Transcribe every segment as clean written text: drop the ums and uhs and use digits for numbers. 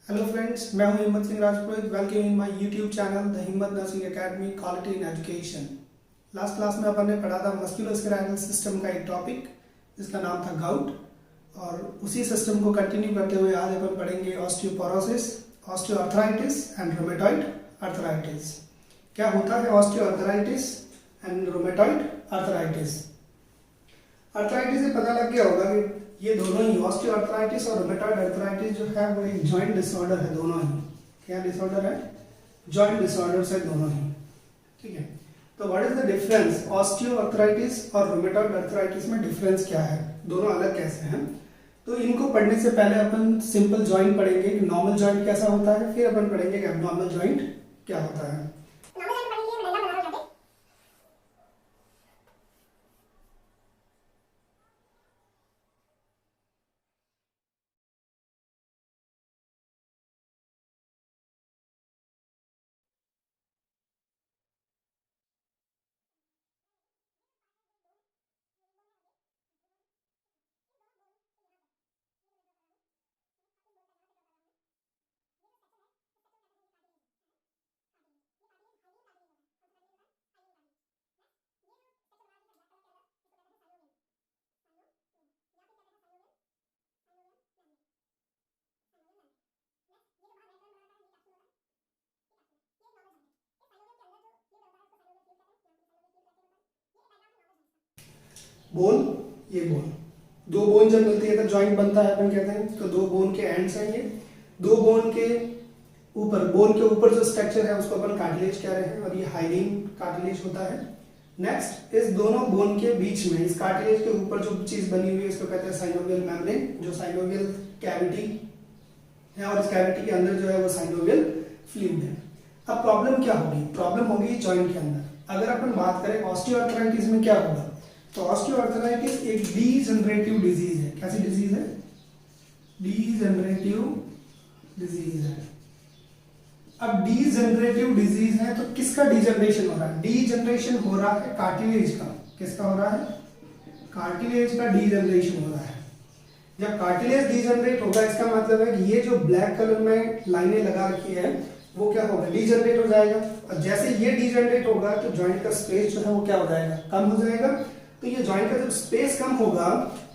Hello friends, मैं हूं Himmat Singh Rajpurohit. Welcome in my YouTube channel the Himmat nursing academy quality in education. Last class में अपन ने पढ़ा था मस्कुलोस्केलेटल सिस्टम का एक टॉपिक जिसका नाम था गाउट, और उसी सिस्टम को कंटिन्यू करते हुए आज अपन पढ़ेंगे osteoporosis, osteoarthritis and rheumatoid arthritis. क्या होता है osteoarthritis and rheumatoid arthritis? Arthritis से पता लग गया होगा कि ये दोनों ही ऑस्टियोआर्थराइटिस और रोमेटॉइड आर्थराइटिस जो है वो एक जॉइंट डिसऑर्डर है। दोनों ही क्या डिसऑर्डर है? जॉइंट डिसऑर्डर्स है दोनों ही। ठीक है, तो what is the difference? Osteoarthritis और रोमेटॉइड आर्थराइटिस में डिफरेंस क्या है? दोनों अलग कैसे हैं? तो इनको पढ़ने से पहले अपन सिंपल जॉइंट पढ़ेंगे कि नॉर्मल जॉइंट कैसा होता है, फिर अपन पढ़ेंगे कि एब्नॉर्मल जॉइंट क्या होता है। बोन, ये बोन, दो बोन जब मिलती है तो जॉइंट बनता है अपन कहते हैं। तो दो बोन के एंड्स हैं ये। दो बोन के ऊपर, बोन के ऊपर जो स्ट्रक्चर है उसको अपन कार्टिलेज कह रहे हैं, और ये हाइलिन कार्टिलेज होता है। नेक्स्ट, इस दोनों बोन के बीच में, इस कार्टिलेज के ऊपर जो चीज बनी हुई है इसको कहते हैं साइनोवियल मेम्ब्रेन, जो साइनोवियल कैविटी है, और इस कैविटी के अंदर जो है वो साइनोवियल फ्लूइड है। अब प्रॉब्लम क्या होगी? प्रॉब्लम होगी जॉइंट के अंदर। अगर अपन बात करें ऑस्टियोआर्थराइटिस में क्या होगा, तो ऑस्टियोआर्थराइटिस एक डीजनरेटिव डिजीज है। कैसी डिजीज है? डीजनरेटिव डिजीज है। अब डीजनरेटिव डिजीज है तो किसका डीजनरेशन हो रहा है? डीजनरेशन हो रहा है कार्टिलेज का। किसका हो रहा है? कार्टिलेज का डीजनरेशन हो रहा है। जब कार्टिलेज डीजनरेट होगा इसका मतलब है कि ये जो ब्लैक कलर में लाइनें लगा रखी है वो क्या होगा? डीजनरेट हो जाएगा। और जैसे ये डीजनरेट होगा तो जॉइंट का स्पेस जो है वो क्या हो जाएगा? कम हो जाएगा। तो ये जॉइंट का जब स्पेस कम होगा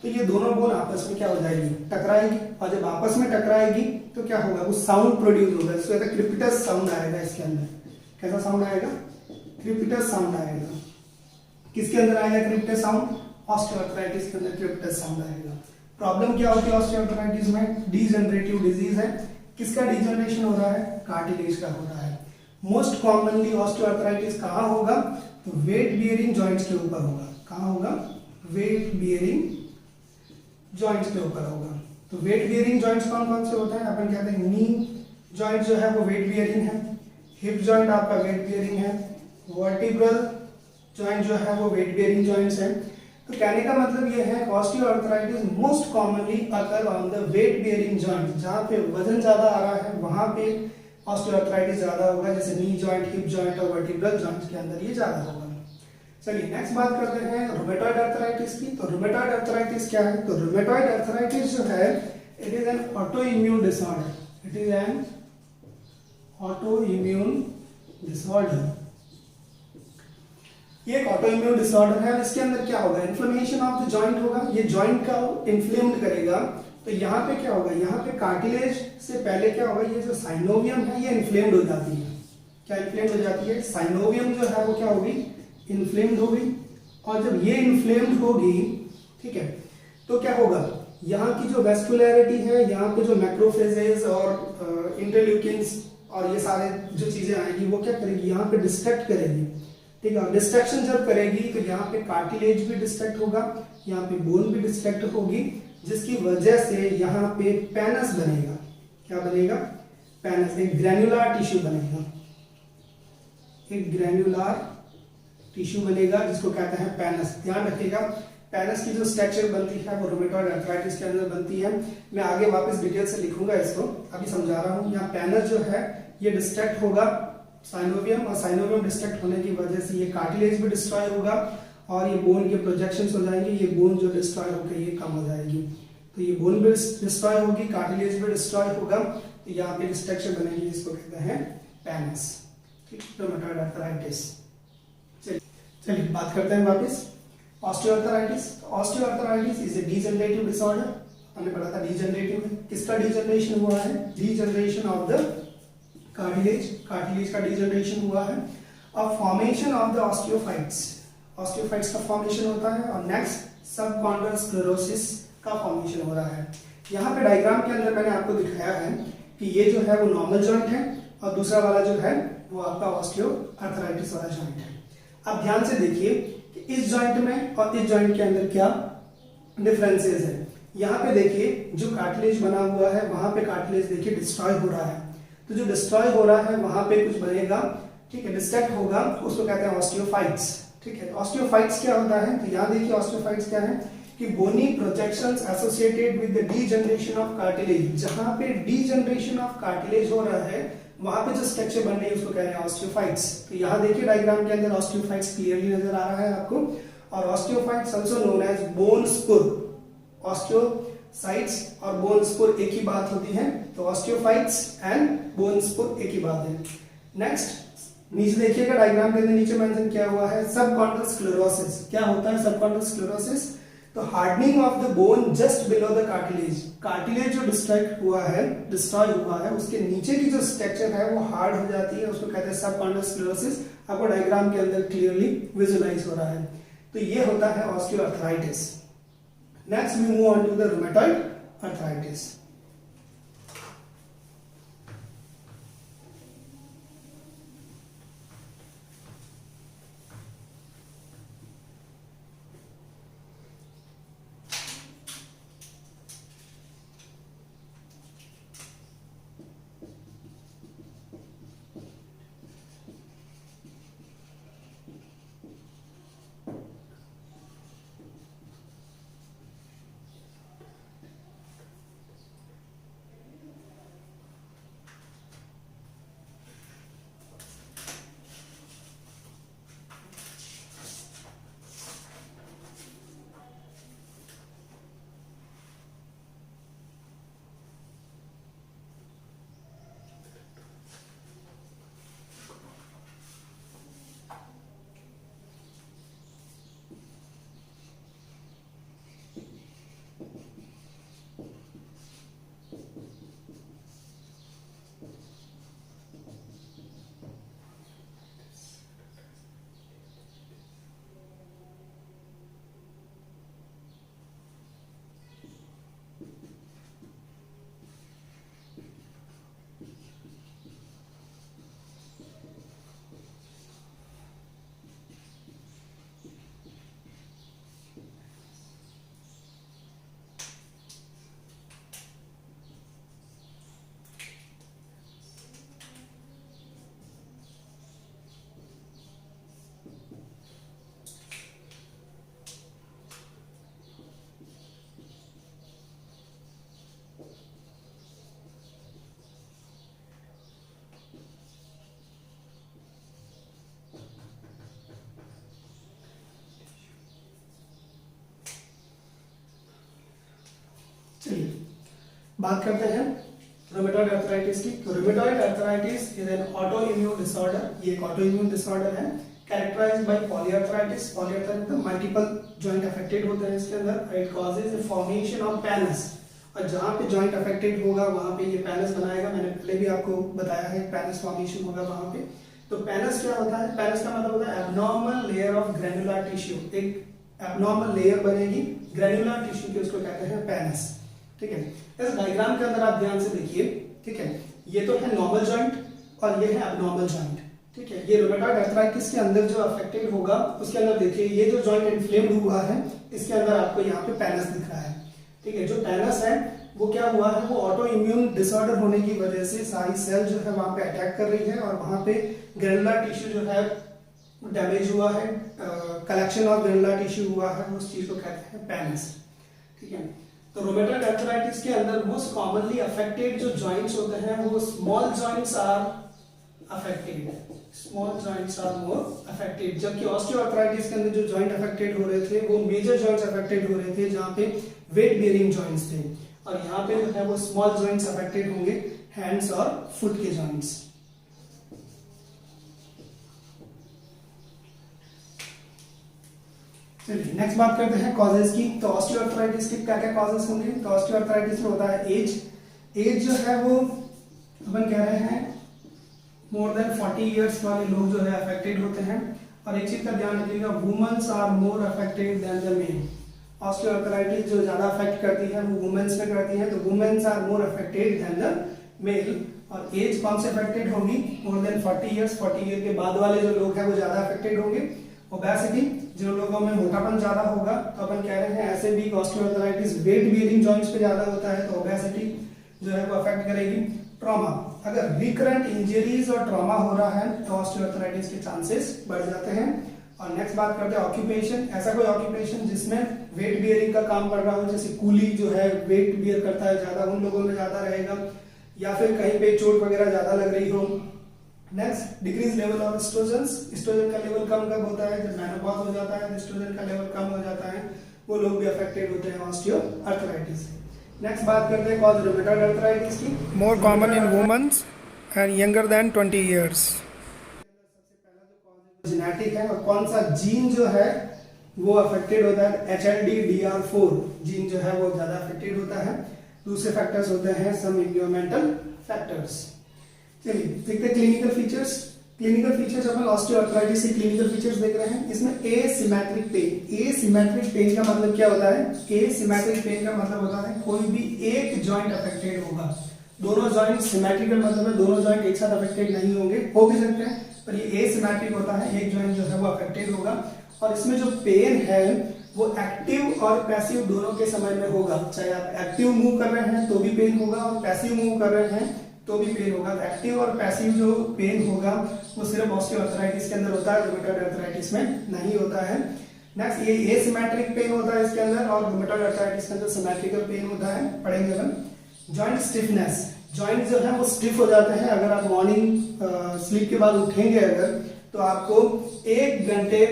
तो ये दोनों बोन आपस में क्या हो जाएगी? टकराएगी। और जब आपस में टकराएगी तो क्या होगा? वो साउंड प्रोड्यूस होगा, इसको कहते हैं क्रिपिटस साउंड आएगा इसके अंदर। कैसा साउंड आएगा? क्रिपिटस साउंड आएगा। किसके अंदर आएगा क्रिपिटस साउंड? ऑस्टियोआर्थराइटिस के अंदर क्रिपिटस साउंड आएगा। प्रॉब्लम क्या होती है ऑस्टियोआर्थराइटिस में? डीजनरेटिव डिजीज है। किसका डीजनरेशन हो रहा है? कार्टिलेज का हो रहा है। मोस्ट कॉमनली ऑस्टियोआर्थराइटिस कहाँ होगा? तो वेट बियरिंग जॉइंट्स के ऊपर होगा। कहाँ होगा? वेट बियरिंग जॉइंट्स के ऊपर होगा। तो वेट बियरिंग जॉइंट्स कौन कौन से होते हैं? अपन कहते हैं नी जॉइंट जो है वो वेट बियरिंग है, हिप जॉइंट आपका वेट बियरिंग है, वर्टिब्रल जॉइंट जो है वो वेट बियरिंग जॉइंट्स है। तो कहने का मतलब ये है osteoarthritis most commonly occur on the weight bearing joint. जहां पे वजन ज्यादा आ रहा है वहां पे ऑस्टियोआर्थराइटिस ज्यादा होगा, जैसे नी जॉइंट, हिप जॉइंट और वर्टिब्रल जॉइंट्स के अंदर ये ज्यादा होगा। चलिए नेक्स्ट बात करते हैं रोमेटॉइड आर्थराइटिस की। तो रोमेटॉइड आर्थराइटिस क्या है? तो रोमेटॉइड आर्थराइटिस जो है it is an auto immune disorder. It is an auto immune disorder. ये एक ऑटो इम्यून डिसऑर्डर है। इसके अंदर क्या होगा? इन्फ्लेमेशन ऑफ द जॉइंट होगा। ये जॉइंट का इन्फ्लेम्ड करेगा। तो यहाँ पे क्या होगा? यहाँ पे कार्टिलेज से पहले क्या होगा? ये जो साइनोवियम है ये इन्फ्लेम्ड हो जाती है। क्या इन्फ्लेम्ड हो जाती है? साइनोवियम जो है वो क्या होगी? इन्फ्लेम्ड हो गई। और जब ये इन्फ्लेम्ड होगी, ठीक है, तो क्या होगा? यहाँ की जो वेस्कुलैरिटी है, यहाँ पे जो मैक्रोफेजेस और इंटरल्यूकिन्स और ये सारे जो चीजें आएंगी वो क्या करेगी? यहाँ पे डिस्ट्रैक्ट करेगी। ठीक है, डिस्ट्रैक्शन जब करेगी तो यहाँ पे कार्टिलेज भी डिस्ट्रैक्ट होगा, यहाँ पे बोन भी डिस्ट्रैक्ट होगी, जिसकी वजह से यहाँ पे पेनस बनेगा। क्या बनेगा? पेनस, एक ग्रैन्युलर टिश्यू बनेगा। एक ग्रैन्युलर टिश्यू बनेगा जिसको कहते हैं पेनस। ध्यान रखिएगा, पेनस की जो स्ट्रक्चर बनती है वो रोमेटॉइड आर्थराइटिस के अंदर बनती है। मैं आगे वापस डिटेल से लिखूंगा इसको, अभी समझा रहा हूँ। यहाँ पेनस जो है ये डिस्ट्रैक्ट होगा साइनोवियम, और साइनोवियम डिस्ट्रैक्ट होने की वजह से ये कार्टिलेज भी डिस्ट्रॉय होगा और ये बोन के प्रोजेक्शंस हो जाएंगे। ये बोन जो डिस्ट्रॉय होकर ये कम हो जाएगी। तो ये बोन भी डिस्ट्रॉय होगी, कार्टिलेज भी डिस्ट्रॉय होगा, तो यहाँ पे स्ट्रक्चर बनेगी, इसको कहते हैं पैनस, ठीक, रूमेटॉइड आर्थराइटिस। चलिए बात करते हैं वापस osteoarthritis. Osteoarthritis is a degenerative disorder, हमने पढ़ा था डीजनरेटिव है, किसका डीजनरेशन हुआ है, degeneration of the cartilage, cartilage का डीजनरेशन हुआ है, और formation of the osteophytes, osteophytes का फॉर्मेशन होता है, और नेक्स्ट सबकॉन्ड्रल स्क्लेरोसिस का फॉर्मेशन हो रहा है। यहाँ पे डायग्राम के अंदर मैंने आपको दिखाया है कि ये जो है वो नॉर्मल जॉइंट है, और दूसरा वाला जो है वो आपका ऑस्टियोआर्थराइटिस वाला जॉइंट है। अब ध्यान से देखिए कि इस जॉइंट में और इस जॉइंट के अंदर क्या डिफरेंसेस है। यहाँ पे देखिए जो कार्टिलेज बना हुआ है वहां पे कार्टिलेज देखिए डिस्ट्रॉय हो रहा है, तो जो डिस्ट्रॉय हो रहा है वहां पे कुछ बनेगा, ठीक है, डिस्ट्रैक्ट होगा, उसको कहते हैं ऑस्टियोफाइट्स, ठीक है। ऑस्टियोफाइट्स क्या होता है, तो यहाँ देखिए ऑस्टियोफाइट्स क्या है कि bony projections associated with the degeneration of cartilage, जहां पे डीजनरेशन ऑफ कार्टिलेज हो रहा है वहां पे जो स्ट्रक्चर बन रही है उसको कह रहे हैं ऑस्टियोफाइट्स। तो यहाँ देखिए डायग्राम के अंदर ऑस्टियोफाइट्स क्लियरली नजर आ रहा है आपको, और osteophytes also known as bone spur, osteocytes और बोन स्पुर एक ही बात होती है, तो ऑस्टियोफाइट्स एंड बोन स्पुर एक ही बात है। नेक्स्ट नीचे देखिएगा डायग्राम के अंदर नीचे मेंशन किया हुआ है सबकॉन्ड्रल स्क्लेरोसिस। क्या होता है सबकॉन्ड्रल स्क्लेरोसिस, तो hardening of the bone just below the cartilage, cartilage जो डिस्ट्रॉय हुआ है उसके नीचे की जो स्ट्रक्चर है वो हार्ड हो जाती है, उसको कहते हैं सबकॉन्ड्रल स्क्लेरोसिस। आपको डायग्राम के अंदर क्लियरली विजुअलाइज हो रहा है, तो ये होता है osteoarthritis. Next we move on to the rheumatoid arthritis. चलिए बात करते हैं रूमेटॉइड आर्थराइटिस की। तो rheumatoid arthritis is an auto immune disorder, ये एक ऑटो इम्यून डिसऑर्डर है, कैरेक्टराइज्ड बाय पॉलीआर्थराइटिस। पॉलीआर्थराइटिस मतलब मल्टीपल जॉइंट अफेक्टेड होते हैं इसके अंदर। It causes the formation of pannus, और जहां पे जॉइंट अफेक्टेड होगा वहां पे ये पैनस बनाएगा। मैंने पहले भी आपको बताया है पैनस फॉर्मेशन होगा वहां पे। तो पैनस क्या होता है, पैनस का मतलब होता है abnormal layer of granular tissue, एक एब्नॉर्मल लेयर बनेगी ग्रैन्युलर टिश्यू की, उसको कहते हैं पैनस, ठीक है। इस डायग्राम के अंदर आप ध्यान से देखिए, ठीक है, ये तो है नॉर्मल जॉइंट और ये है एब्नॉर्मल जॉइंट, ठीक है। ये रूमेटॉइड आर्थराइटिस के अंदर जो अफेक्टेड होगा उसके अंदर देखिए ये जो जॉइंट इन्फ्लेम्ड हुआ है इसके अंदर आपको यहाँ पे पैनस दिख रहा है, ठीक है। जो पैनस है वो क्या हुआ है, वो ऑटो इम्यून डिसऑर्डर होने की वजह से सारी सेल जो है वहां पे अटैक कर रही है और वहां पे ग्रैन्युलर टिश्यू जो है डैमेज हुआ है, कलेक्शन ऑफ ग्रैन्युलर टिश्यू हुआ है, उस चीज को कहते हैं पैनस, ठीक है। तो रूमेटॉइड आर्थराइटिस के अंदर मोस्ट कॉमनली अफेक्टेड जो जॉइंट्स होते हैं वो small joints are affected, small joints are more affected. जबकि ऑस्टियोआर्थराइटिस के अंदर जो जॉइंट अफेक्टेड हो रहे थे वो मेजर जॉइंट्स अफेक्टेड हो रहे थे, जहां पे वेट बियरिंग जॉइंट्स पे, और यहाँ पे जो है वो स्मॉल जॉइंट्स अफेक्टेड होंगे, हैंड्स और फुट के जॉइंट्स। चलिए नेक्स्ट बात करते हैं कॉजेज की। तो ऑस्टियोआर्थराइटिस के क्या क्या कॉजेज होंगे? तो ऑस्टियोआर्थराइटिस में होता है एज जो है वो अपन कह रहे हैं मोर देन 40 इयर्स वाले लोग जो है अफेक्टेड होते हैं। और एक चीज का ध्यान रखिएगा, womens are more affected than the men. Osteoarthritis जो ज्यादा अफेक्ट करती है वो वुमेन्स में करती है, तो womens are more affected than the male. और एज कौन से अफेक्टेड होगी? मोर देन 40 इयर्स, 40 ईयर के बाद वाले जो लोग हैं वो ज्यादा अफेक्टेड होंगे। ओबेसिटी, जो लोगों में मोटापन ज्यादा होगा, तो अपन कह रहे हैं ऐसे भी ऑस्टियोआर्थराइटिस वेट बियरिंग जॉइंट्स पे ज्यादा होता है, तो ओबेसिटी जो है वो अफेक्ट करेगी। ट्रॉमा, अगर रिकरेंट इंजरीज और ट्रॉमा हो रहा है तो ऑस्टियोआर्थराइटिस के चांसेस बढ़ जाते हैं। और नेक्स्ट बात करते हैं ऑक्यूपेशन। ऐसा कोई ऑक्यूपेशन जिसमें वेट बियरिंग का काम कर रहा हो, जैसे कूली जो है वेट बियर करता है ज्यादा, उन लोगों में ज्यादा रहेगा, या फिर कहीं पे चोट वगैरह ज्यादा लग रही हो। Next, decrease level of estrogens. Estrogen का लेवल कम कब होता है? जब मेनोपॉज हो जाता है, एस्ट्रोजन का लेवल कम हो जाता है, वो लोग भी अफेक्टेड होते हैं ऑस्टियोआर्थराइटिस से। नेक्स्ट बात करते हैं कॉज रूमेटॉइड आर्थराइटिस की। More common in womens and younger than 20 years. Genetic है, और कौन सा जीन जो है वो अफेक्टेड होता है? HLD-DR4 जीन जो है वो ज्यादा अफेक्टेड होता है। दूसरे फैक्टर्स होते हैं सम एनवायरमेंटल फैक्टर्स। चलिए देखते हैं क्लिनिकल फीचर्स। क्लिनिकल फीचर्स अपन ऑस्टियोआर्थराइटिस के क्लिनिकल फीचर्स देख रहे हैं। इसमें एसिमेट्रिक पेन। एसिमेट्रिक पेन का मतलब क्या होता है? एसिमेट्रिक पेन का मतलब होता है कोई भी एक जॉइंट अफेक्टेड होगा। दोनों जॉइंट सिमेट्रिकल मतलब है दोनों जॉइंट एक साथ अफेक्टेड नहीं होंगे, हो भी सकते हैं, पर ये एसिमेट्रिक होता है, एक जॉइंट जो है वो अफेक्टेड होगा। और इसमें जो पेन है वो एक्टिव और पैसिव दोनों के समय में होगा। चाहे आप एक्टिव मूव कर रहे हैं तो भी पेन होगा, और पैसिव मूव कर रहे हैं तो भी पेन होगा। एक्टिव और पैसिव जो पेन होगा वो सिर्फ ऑस्टियोआर्थराइटिस के अंदर होता है, रूमेटॉइड आर्थराइटिस में नहीं होता है। नेक्स्ट, ये एसिमेट्रिक पेन होता है इसके अंदर, और रूमेटॉइड आर्थराइटिस के अंदर सिमेट्रिकल पेन होता है, पढ़ेंगे हम। जॉइंट स्टिफनेस, जॉइंट जो है वो स्टिफ हो जाते हैं। अगर आप मॉर्निंग स्लीप के बाद उठेंगे अगर, तो आपको 1 घंटे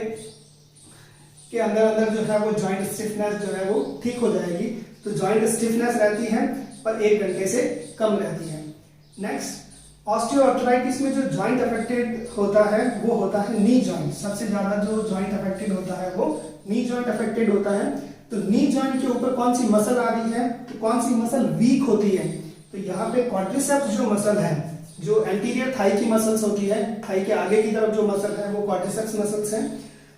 के अंदर अंदर जो है वो जॉइंट स्टिफनेस जो है वो ठीक हो जाएगी। तो जॉइंट स्टिफनेस रहती है पर 1 घंटे से कम रहती है। नेक्स्ट, ऑस्टियोआर्थराइटिस में जो जॉइंट अफेक्टेड होता है वो होता है नी जॉइंट। सबसे ज्यादा जो जॉइंट अफेक्टेड होता है वो नी जॉइंट अफेक्टेड होता है। तो नी जॉइंट के ऊपर कौन सी मसल आ रही है? तो कौन सी मसल वीक होती है? तो यहाँ पे क्वाड्रिसेप्स जो मसल है, जो एंटीरियर थाई की मसल्स होती है, थाई के आगे की तरफ जो मसल है वो क्वाड्रिसेप्स मसल्स है।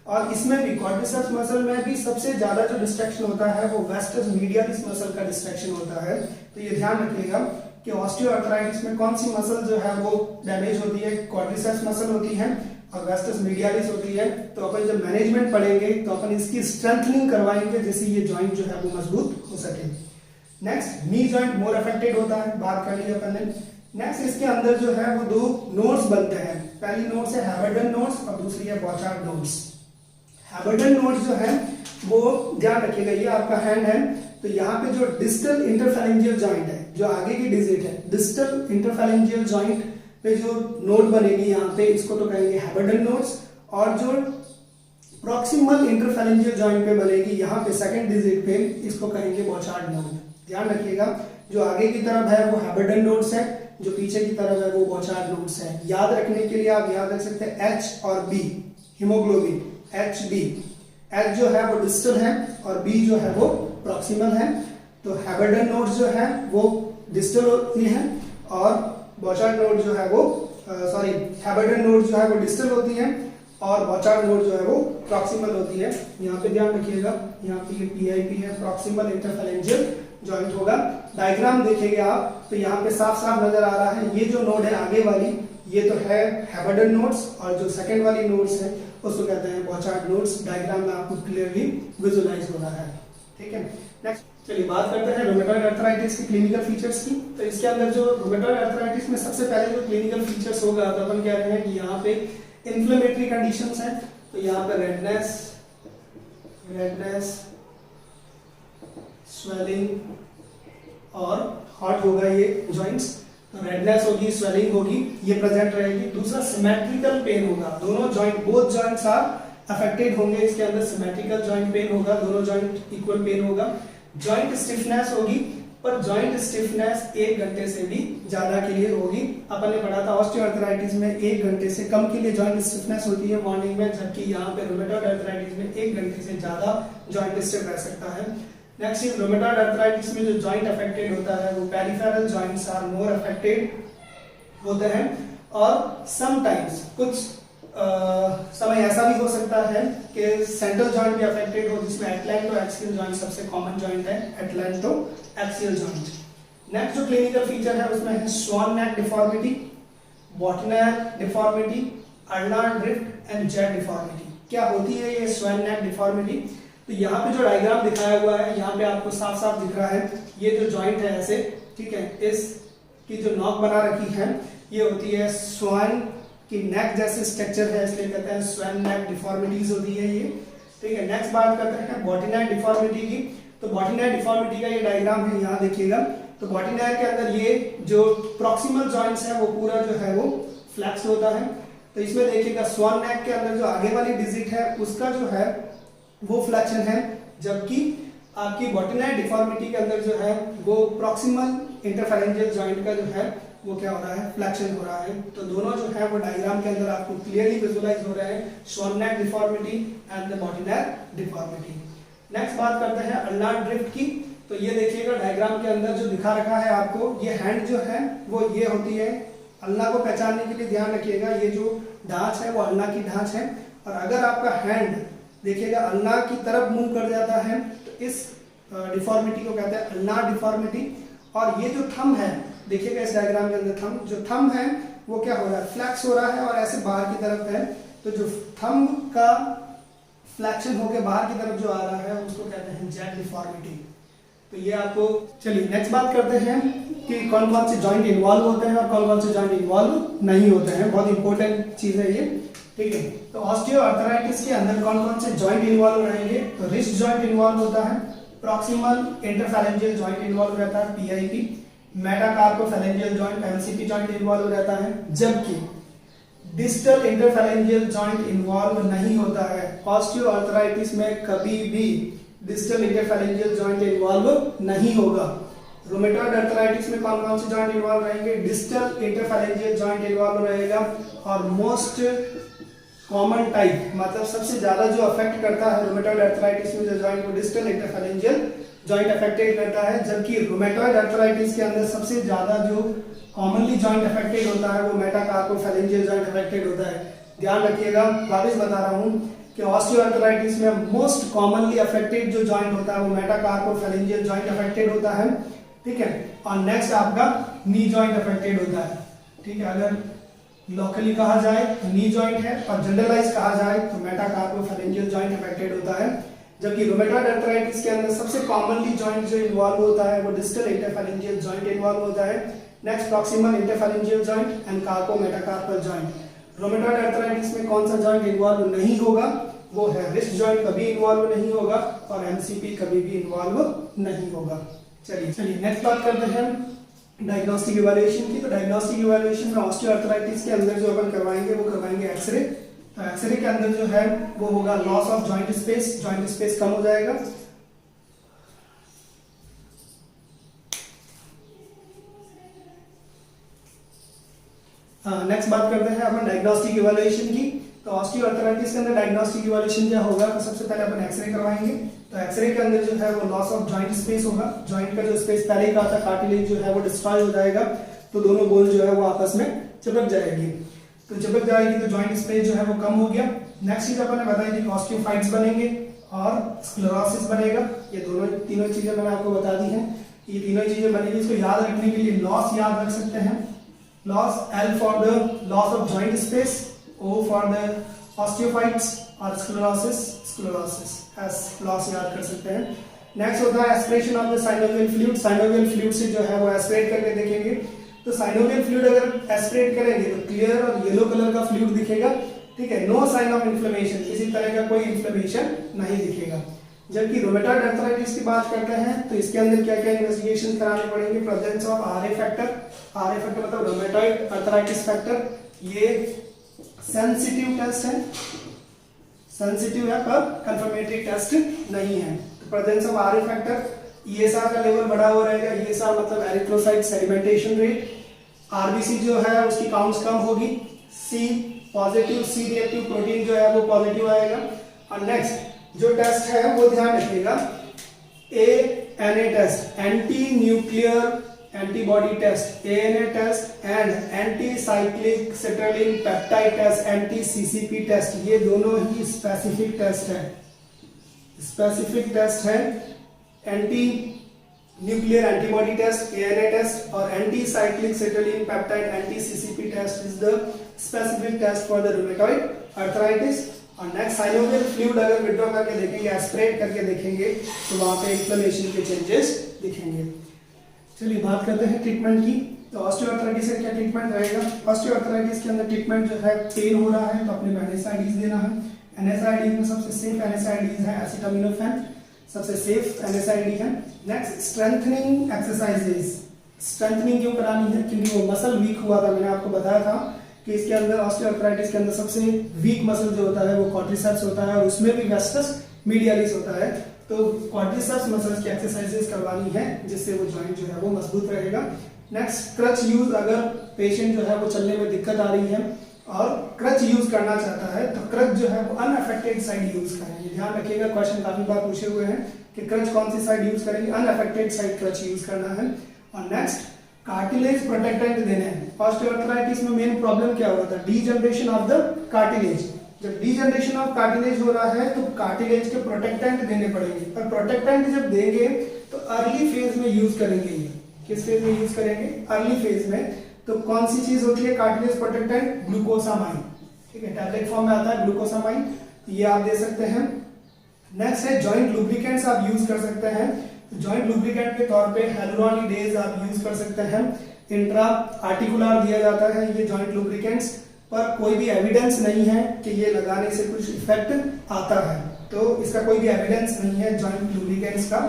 और इसमें भी क्वाड्रिसेप्स मसल में भी सबसे ज्यादा जो डिस्ट्रैक्शन होता है वो वेस्टर्स मीडियलिस मसल का डिस्ट्रैक्शन होता है। तो ये ध्यान रखिएगा कि ऑस्टियोआर्थराइटिस में कौन सी मसल जो है वो डैमेज होती है? क्वाड्रिसेप्स मसल होती है और वेस्टर्स मीडियलिस होती है। तो अपन जब मैनेजमेंट पढ़ेंगे तो अपन इसकी स्ट्रेंथनिंग करवाएंगे जिससे ये जॉइंट जो है वो मजबूत हो सके। नेक्स्ट, नी जॉइंट मोर अफेक्टेड होता है, बात कर ली अपन ने। नेक्स्ट, इसके अंदर जो है वो 2 नोड्स बनते हैं। पहली नोड्स है हैवर्डन नोड्स और दूसरी है बॉचार्ड नोड्स। हैवर्डन नोड्स जो है वो ध्यान रखिएगा, ये आपका हैंड है, तो यहाँ पे जो डिस्टल इंटरफेरेंजियल जॉइंट है, जो आगे की डिजिट है, डिस्टल इंटरफेरेंजियल जॉइंट पे जो नोड बनेगी यहाँ पे, इसको तो कहेंगे हैवर्डन नोड्स। और जो प्रॉक्सिमल इंटरफेरेंजियल जॉइंट पे बनेगी यहाँ पे सेकंड डिजिट पे, इसको कहेंगे बॉचार्ड नोड। ध्यान रखिएगा, जो आगे की तरफ है वो हैवर्डन नोड्स है, जो पीछे की तरफ है वो बॉचार्ड नोड्स है। याद रखने के लिए आप याद रख सकते हैं H और B, हीमोग्लोबिन HB। H जो है वो डिस्टल है और B जो है वो प्रॉक्सिमल है। तो हैवर्डन नोड्स जो है वो डिस्टल होती है और बॉचार्ड नोड जो है वो हैवर्डन नोड जो है वो डिस्टल होती है और बॉचार्ड नोड जो है वो प्रॉक्सिमल होती है। यहाँ पे ध्यान रखिएगा, यहाँ पे ये PIP है, प्रॉक्सिमल इंटरफेरेंजियल जॉइंट होगा। डायग्राम देखेंगे आप तो यहाँ पे साफ साफ नजर आ रहा है, ये जो नोड है आगे वाली, ये तो है हैवर्डन नोड्स, और जो सेकंड वाली नोड्स है उसको कहते हैं बॉचार्ड नोड्स। डायग्राम में आपको क्लियरली विजुअलाइज हो रहा है, ठीक है। नेक्स्ट, चलिए बात करते हैं रूमेटॉइड आर्थराइटिस के क्लिनिकल फीचर्स की। तो इसके अंदर जो रूमेटॉइड आर्थराइटिस में सबसे पहले जो क्लिनिकल फीचर्स होगा, तो अपन कह रहे हैं कि यहाँ पे इन्फ्लेमेटरी कंडीशंस हैं। तो यहाँ पे रेडनेस, स्वेलिंग और हॉट होगा ये जॉइंट्स। तो रेडनेस होगी, स्वेलिंग होगी, ये प्रेजेंट रहेगी। दूसरा सिमेट्रिकल पेन होगा, दोनों joint, both joints are affected होंगे। इसके अंदर सिमेट्रिकल जॉइंट पेन होगा, दोनों जॉइंट इक्वल पेन होगा। जॉइंट स्टिफनेस होगी, पर जॉइंट स्टिफनेस 1 घंटे से भी ज्यादा के लिए होगी। अपन ने पढ़ा था ऑस्टियोआर्थराइटिस में 1 घंटे से कम के लिए जॉइंट स्टिफनेस होती है मॉर्निंग में, जबकि यहाँ पे रूमेटॉइड आर्थराइटिस में 1 घंटे से ज्यादा जॉइंट स्टिफ रह सकता है। नेक्स्ट इज रूमेटॉइड आर्थराइटिस में जो जॉइंट अफेक्टेड होता है वो peripheral joints are more affected होते हैं, और समटाइम्स कुछ समय ऐसा भी हो सकता है कि सेंट्रल जॉइंट भी अफेक्टेड हो, जिसमें एटलैंटो एक्सियल जॉइंट सबसे कॉमन जॉइंट है, एटलैंटो एक्सियल जॉइंट। नेक्स्ट जो क्लिनिकल फीचर है उसमें है swan neck deformity, boutonniere deformity, ulnar drift and Z deformity. क्या होती है ये स्वान नेक डिफॉर्मिटी? तो यहाँ पे जो डायग्राम दिखाया हुआ है, यहाँ पे आपको साफ साफ दिख रहा है, ये जो जॉइंट है ऐसे, ठीक है, इस की जो नॉक बना रखी है ये होती है स्वान की नेक जैसे स्ट्रक्चर है, इसलिए कहते हैं स्वान नेक डिफॉर्मिटीज होती है ये, ठीक है। नेक्स्ट बात करते हैं बॉटनर डिफॉर्मिटी की। तो बॉटनर डिफॉर्मिटी का ये डायग्राम है, यहाँ देखिएगा। तो बॉटनर के अंदर ये जो प्रॉक्सिमल जॉइंट्स है वो पूरा जो है वो फ्लेक्स होता है। तो इसमें देखिएगा स्वान नेक के अंदर जो आगे वाली डिजिट है उसका जो है वो फ्लेक्शन है, जबकि आपकी बॉटनर डिफॉर्मिटी के अंदर जो है वो प्रॉक्सिमल इंटरफेरेंजियल जॉइंट का जो है वो क्या हो रहा है, फ्लेक्शन हो रहा है। तो दोनों जो है वो डायग्राम के अंदर आपको क्लियरली विजुअलाइज हो रहे हैं, swan neck deformity and the boutonniere deformity. Next बात करते हैं अल्नार ड्रिफ्ट की। तो ये देखिएगा डायग्राम के अंदर जो दिखा रखा है आपको, ये हैंड जो है वो ये होती है। अल्लाह को पहचानने के लिए ध्यान रखिएगा, ये जो ढांच है वो अल्लाह की ढांच है, और अगर आपका हैंड देखिएगा अल्लाह की तरफ मूव कर जाता है तो इस डिफॉर्मिटी को कहते हैं अल्नार डिफॉर्मिटी। और ये जो थंब है देखिएगा इस डायग्राम के अंदर, थंब जो थंब है वो क्या हो रहा है, फ्लैक्स हो रहा है और ऐसे बाहर की तरफ है। तो जो थंब का फ्लैक्शन होकर बाहर की तरफ जो आ रहा है उसको कहते हैं जेट डिफॉर्मिटी। तो ये आपको, चलिए नेक्स्ट बात करते हैं कि कौन कौन से जॉइंट इन्वॉल्व होते हैं और कौन कौन से जॉइंट इन्वॉल्व नहीं होते हैं। बहुत इंपॉर्टेंट चीज है ये, ठीक है। तो ऑस्टियोआर्थराइटिस के अंदर कौन कौन से जॉइंट इन्वॉल्व रहेंगे? तो रिस्ट जॉइंट इन्वॉल्व होता है, प्रॉक्सिमल इंटरफेरेंजियल जॉइंट इन्वॉल्व रहता है PIP, metacarpophalangeal joint MCP joint involve रहता है, जबकि डिस्टल इंटरफेरेंजियल जॉइंट इन्वॉल्व नहीं होता है। ऑस्टियोआर्थराइटिस में कभी भी डिस्टल इंटरफेरेंजियल जॉइंट इन्वॉल्व नहीं होगा। रूमेटॉइड आर्थराइटिस में कौन कौन से जॉइंट इन्वॉल्व रहेंगे? डिस्टल इंटरफेरेंजियल जॉइंट इन्वॉल्व रहेगा, और मोस्ट कॉमन टाइप मतलब सबसे ज्यादा जो अफेक्ट करता है रूमेटॉइड आर्थराइटिस में जो जॉइंट वो डिस्टल इंटरफेरेंजियल जॉइंट अफेक्टेड करता है, जबकि रूमेटॉइड आर्थराइटिस के अंदर सबसे ज्यादा जो कॉमनली जॉइंट अफेक्टेड होता है वो मेटाकार्पोफेरेंजियल जॉइंट अफेक्टेड होता है। ध्यान रखिएगा, वापस बता रहा हूं कि ऑस्टियोआर्थराइटिस में मोस्ट कॉमनली अफेक्टेड जो जॉइंट होता है वो मेटाकार्पोफेरेंजियल जॉइंट अफेक्टेड होता है, ठीक है। और नेक्स्ट आपका नी जॉइंट अफेक्टेड होता है, ठीक है। अगर लोकली कहा जाए तो नी जॉइंट है, और जनरलाइज कहा जाए तो मेटाकार्पोफेरेंजियल जॉइंट अफेक्टेड होता है, जबकि रूमेटॉइड आर्थराइटिस के अंदर सबसे कॉमनली जॉइंट जो इन्वॉल्व होता है वो डिस्टल इंटरफेरेंजियल जॉइंट इन्वॉल्व होता है, next proximal interphalangeal joint and carpo metacarpal joint. Rheumatoid arthritis में कौन सा जॉइंट इन्वॉल्व नहीं होगा? वो है रिस्ट जॉइंट, कभी इन्वॉल्व नहीं होगा, और एमसीपी कभी भी इन्वॉल्व नहीं होगा। चलिए नेक्स्ट बात करते हैं डायग्नोस्टिक इवैल्यूएशन की। तो डायग्नोस्टिक इवैल्यूएशन में ऑस्टियोआर्थराइटिस के अंदर जो अपन करवाएंगे वो करवाएंगे एक्सरे। तो एक्सरे के अंदर जो है वो होगा लॉस ऑफ जॉइंट स्पेस कम हो जाएगा। नेक्स्ट बात करते हैं अपन डायग्नोस्टिक इवैल्यूएशन की। तो ऑस्टियोआर्थराइटिस के अंदर डायग्नोस्टिक इवैल्यूएशन क्या होगा? तो सबसे पहले अपन एक्सरे करवाएंगे। तो एक्सरे के अंदर जो है वो लॉस ऑफ जॉइंट स्पेस होगा, जॉइंट का जो स्पेस पहले का था कार्टिलेज जो है वो डिस्ट्रॉय हो जाएगा, तो दोनों बोन जो है वो आपस में चिपक जाएगी। तो चिपक जाएगी तो जॉइंट स्पेस जो है वो कम हो गया। नेक्स्ट चीज अपन ने बताई थी ऑस्टियोफाइट्स बनेंगे और स्क्लेरोसिस बनेगा। ये तीनों चीजें मैंने आपको बता दी हैं, ये तीनों चीजें बनेगी। इसको याद रखने के लिए लॉस याद रख सकते हैं, loss L for the loss of joint space, O for the osteophytes, और स्क्लेरोसिस S लॉस याद कर सकते हैं। नेक्स्ट होता है aspiration of the synovial fluid. Synovial fluid से जो है वो एस्पिरेट करके देखेंगे। तो साइनोवियल फ्लूइड अगर एस्पिरेट करेंगे तो क्लियर और येलो कलर का फ्लूइड दिखेगा, ठीक है। नो साइन ऑफ इन्फ्लेमेशन, किसी तरह का कोई इन्फ्लेमेशन नहीं दिखेगा। जबकि रूमेटॉइड आर्थराइटिस की बात करते हैं तो इसके अंदर क्या क्या इन्वेस्टिगेशन कराने पड़ेंगे? Presence of RA factor, RA factor मतलब रूमेटॉइड आर्थराइटिस फैक्टर, ये सेंसिटिव टेस्ट है, सेंसिटिव है पर कंफर्मेटरी टेस्ट नहीं है। तो presence of RA factor ESR का लेवल बढ़ा हुआ रहेगा, ईएसआर मतलब एरिथ्रोसाइट सेडिमेंटेशन रेट, आरबीसी जो है उसकी काउंट्स कम होगी, सी पॉजिटिव, सी रिएक्टिव प्रोटीन जो है वो पॉजिटिव आएगा। और नेक्स्ट जो टेस्ट है वो ध्यान रखिएगा, ANA test, anti nuclear antibody test, ANA test and anti cyclic citrulline peptide test, anti CCP test, ये दोनों ही स्पेसिफिक टेस्ट है। स्पेसिफिक टेस्ट है anti nuclear antibody test ANA test और anti cyclic citrulline peptide anti CCP test is the specific test for the rheumatoid arthritis. और next synovial fluid अगर withdraw करके देखेंगे, एस्पिरेट करके देखेंगे तो वहां पे इन्फ्लेमेशन के चेंजेस दिखेंगे। चलिए बात करते हैं ट्रीटमेंट की। तो ऑस्टियोआर्थराइटिस का क्या ट्रीटमेंट रहेगा? ऑस्टियोआर्थराइटिस के अंदर ट्रीटमेंट जो है, पेन हो रहा है तो अपने NSAIDs देना है। NSAIDs में सबसे सेफ NSAIDs है एसिटामिनोफेन, सबसे सेफ NSAID है। नेक्स्ट स्ट्रेंथनिंग एक्सरसाइजेस, स्ट्रेंथनिंग क्यों करानी है? क्योंकि वो मसल वीक हुआ था, मैंने आपको बताया था कि इसके अंदर ऑस्टियोआर्थराइटिस के अंदर सबसे वीक मसल जो होता है वो क्वाड्रिसेप्स होता है और उसमें भी वेस्टस मीडियलिस होता है। तो क्वाड्रिसेप्स मसल्स की एक्सरसाइजेस करवानी है जिससे वो जॉइंट जो है वो मजबूत रहेगा। नेक्स्ट क्रच यूज, अगर पेशेंट जो है वो चलने में दिक्कत आ रही है और क्रच यूज करना चाहता है तो क्रच जो है वो अनअफेक्टेड साइड यूज करेंगे। ध्यान रखिएगा, क्वेश्चन काफी बार पूछे हुए हैं कि क्रच कौन सी साइड यूज करेंगे, अनअफेक्टेड साइड क्रच यूज करना है। और नेक्स्ट कार्टिलेज प्रोटेक्टेंट देने हैं। ऑस्टियोआर्थराइटिस में मेन प्रॉब्लम क्या हुआ था? Degeneration of the cartilage. जब डीजनरेशन ऑफ कार्टिलेज हो रहा है तो कार्टिलेज के प्रोटेक्टेंट देने पड़ेंगे, और प्रोटेक्टेंट जब देंगे तो अर्ली फेज में यूज करेंगे। ये किस फेज में यूज करेंगे? अर्ली फेज में। तो कौन सी चीज होती है कार्टिलेज प्रोटेक्टेंट? ग्लूकोसामाइन, ठीक है, टैबलेट फॉर्म में आता है ग्लूकोसामाइन, ये आप दे सकते हैं। नेक्स्ट है जॉइंट लुब्रिकेंट्स आप यूज कर सकते हैं। जॉइंट लुब्रिकेंट के तौर पे हेलुरोनिडेज आप यूज कर सकते हैं। इंट्रा आर्टिकुलर दिया जाता है ये जॉइंट लुब्रिकेंट्स, पर कोई भी एविडेंस नहीं है कि ये लगाने से कुछ इफेक्ट आता है, तो इसका कोई भी एविडेंस नहीं है जॉइंट लुब्रिकेंट्स का।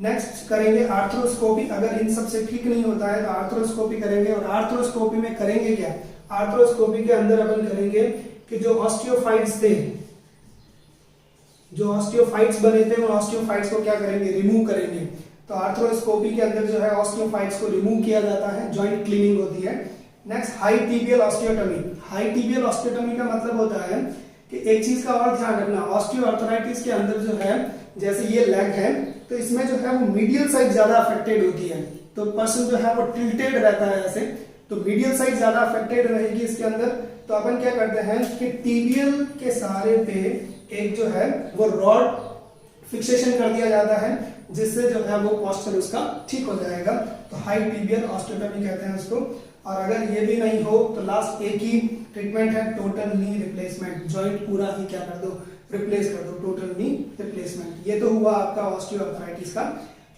नेक्स्ट करेंगे आर्थ्रोस्कोपी। अगर इन सबसे ठीक नहीं होता है तो आर्थ्रोस्कोपी करेंगे। और आर्थ्रोस्कोपी में करेंगे क्या? आर्थ्रोस्कोपी के अंदर अपन करेंगे कि जो ऑस्टियोफाइट्स थे, जो ऑस्टियोफाइट्स बने थे, उन ऑस्टियोफाइट्स को क्या करेंगे? रिमूव करेंगे। तो आर्थ्रोस्कोपी के अंदर जो है ऑस्टियोफाइट्स को रिमूव किया जाता है, जॉइंट क्लीनिंग होती है। Next high tibial osteotomy. High tibial osteotomy का मतलब होता है कि एक चीज का और ध्यान रखना, ऑस्टियोआर्थराइटिस के अंदर जो है, जैसे ये लेग है तो इसमें जो है वो मीडियल साइड ज्यादा अफेक्टेड होती है, तो पर्सन जो है वो टिल्टेड रहता है ऐसे, तो मीडियल साइड ज्यादा अफेक्टेड रहेगी इसके अंदर। तो अपन क्या करते हैं कि टिबियल के सहारे पे एक जो है वो रॉड फिक्सेशन कर दिया जाता है, जिससे जो है वो पोस्चर उसका ठीक हो जाएगा। तो हाई टिबियल ऑस्टियोटमी कहते हैं उसको। और अगर ये भी नहीं हो तो लास्ट एक ही ट्रीटमेंट है, टोटल नी रिप्लेसमेंट। जॉइंट पूरा ही क्या कर दो? रिप्लेस कर दो, टोटल नी रिप्लेसमेंट। ये तो हुआ आपका ऑस्टियोआर्थराइटिस का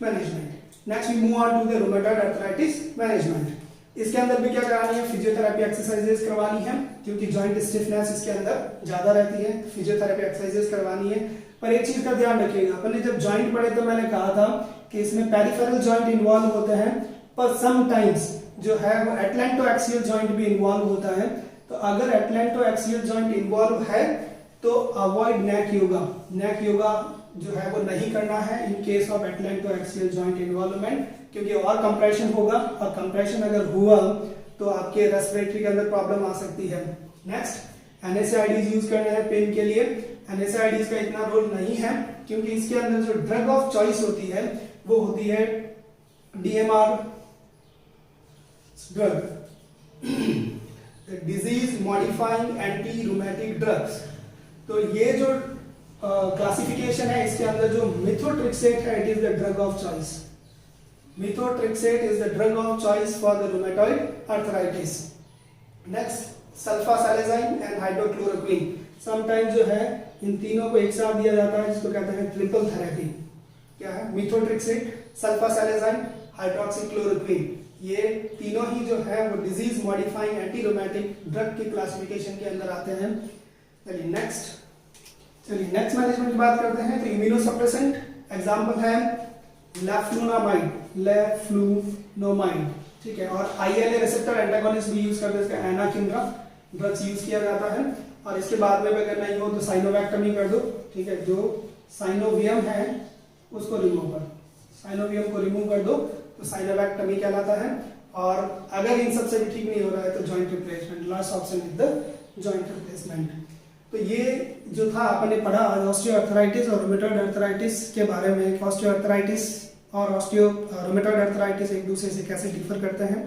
management. Next we move on to the rheumatoid arthritis management. इसके अंदर भी क्या करानी है? फिजियोथेरेपी एक्सरसाइजेस करवानी है, क्योंकि जॉइंट स्टिफनेस इसके अंदर ज्यादा रहती है, फिजियोथेरेपी एक्सरसाइजेस करवानी है। पर एक चीज का ध्यान रखिएगा, अपन ने जब जॉइंट पढ़े तो मैंने कहा था कि इसमें पेरिफेरल जॉइंट इन्वॉल्व होते हैं, पर समटाइम्स जो है वो एटलेंटोएक्सियल जॉइंट भी इन्वॉल्व होता है। तो अगर एटलेंटोएक्सियल जॉइंट इन्वॉल्व है तो avoid neck yoga. Neck yoga जो है वो नहीं करना है in case of atlantoaxial joint involvement, क्योंकि और कंप्रेशन होगा, और कंप्रेशन अगर हुआ तो आपके रेस्पिरेटरी के अंदर प्रॉब्लम आ सकती है। नेक्स्ट NSAIDs यूज करने हैं पेन के लिए। NSAIDs का इतना रोल नहीं है, क्योंकि इसके अंदर जो ड्रग ऑफ चॉइस होती है वो होती है DMR drug, disease modifying anti rheumatic drugs. तो ये जो क्लासिफिकेशन है इसके अंदर जो मिथोट्रिक्सेट है, it is the drug of choice. Methotrexate is the drug of choice for the rheumatoid arthritis. Next sulfasalazine and hydroxychloroquine. Sometime जो है इन तीनों को एक साथ दिया जाता है, जिसको कहते हैं ट्रिपल थेरेपी। क्या है? Methotrexate, sulfasalazine, hydroxychloroquine. ये तीनों ही जो है वो disease modifying anti rheumatic drug के क्लासिफिकेशन के अंदर आते हैं। चलिए नेक्स्ट मैनेजमेंट की बात करते हैं। तो इम्यूनोसप्रेसेंट एग्जांपल है लेफ्लुनोमाइड, ठीक है, और ILA रिसेप्टर एंटागोनिस्ट भी यूज करते हैं, इसका एनाकिंड्रा ड्रग्स यूज किया जाता है। और इसके बाद में अगर नहीं हो तो साइनोवैक्टमी कर दो, ठीक है, जो साइनोवियम है उसको रिमूव कर, साइनोवियम को रिमूव कर दो तो साइनोवैक्टमी कहलाता है। और अगर इन सब से भी ठीक नहीं हो रहा है तो joint replacement, last option is the joint replacement. तो ये जो था आपने पढ़ा ऑस्टियोआर्थराइटिस और रूमेटॉइड आर्थराइटिस के बारे में, ऑस्टियोआर्थराइटिस और रूमेटॉइड आर्थराइटिस एक दूसरे से कैसे डिफर करते हैं,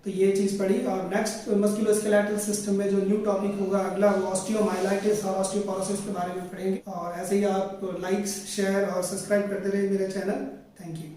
तो ये चीज पढ़ी। और नेक्स्ट मस्कुलोस्केलेटल सिस्टम में जो न्यू टॉपिक होगा अगला, वो ऑस्टियोमाइलाइटिस और ऑस्टियोपोरोसिस के बारे में पढ़ेंगे। और ऐसे ही आप लाइक्स, शेयर और सब्सक्राइब करते रहिए मेरे चैनल। Thank you.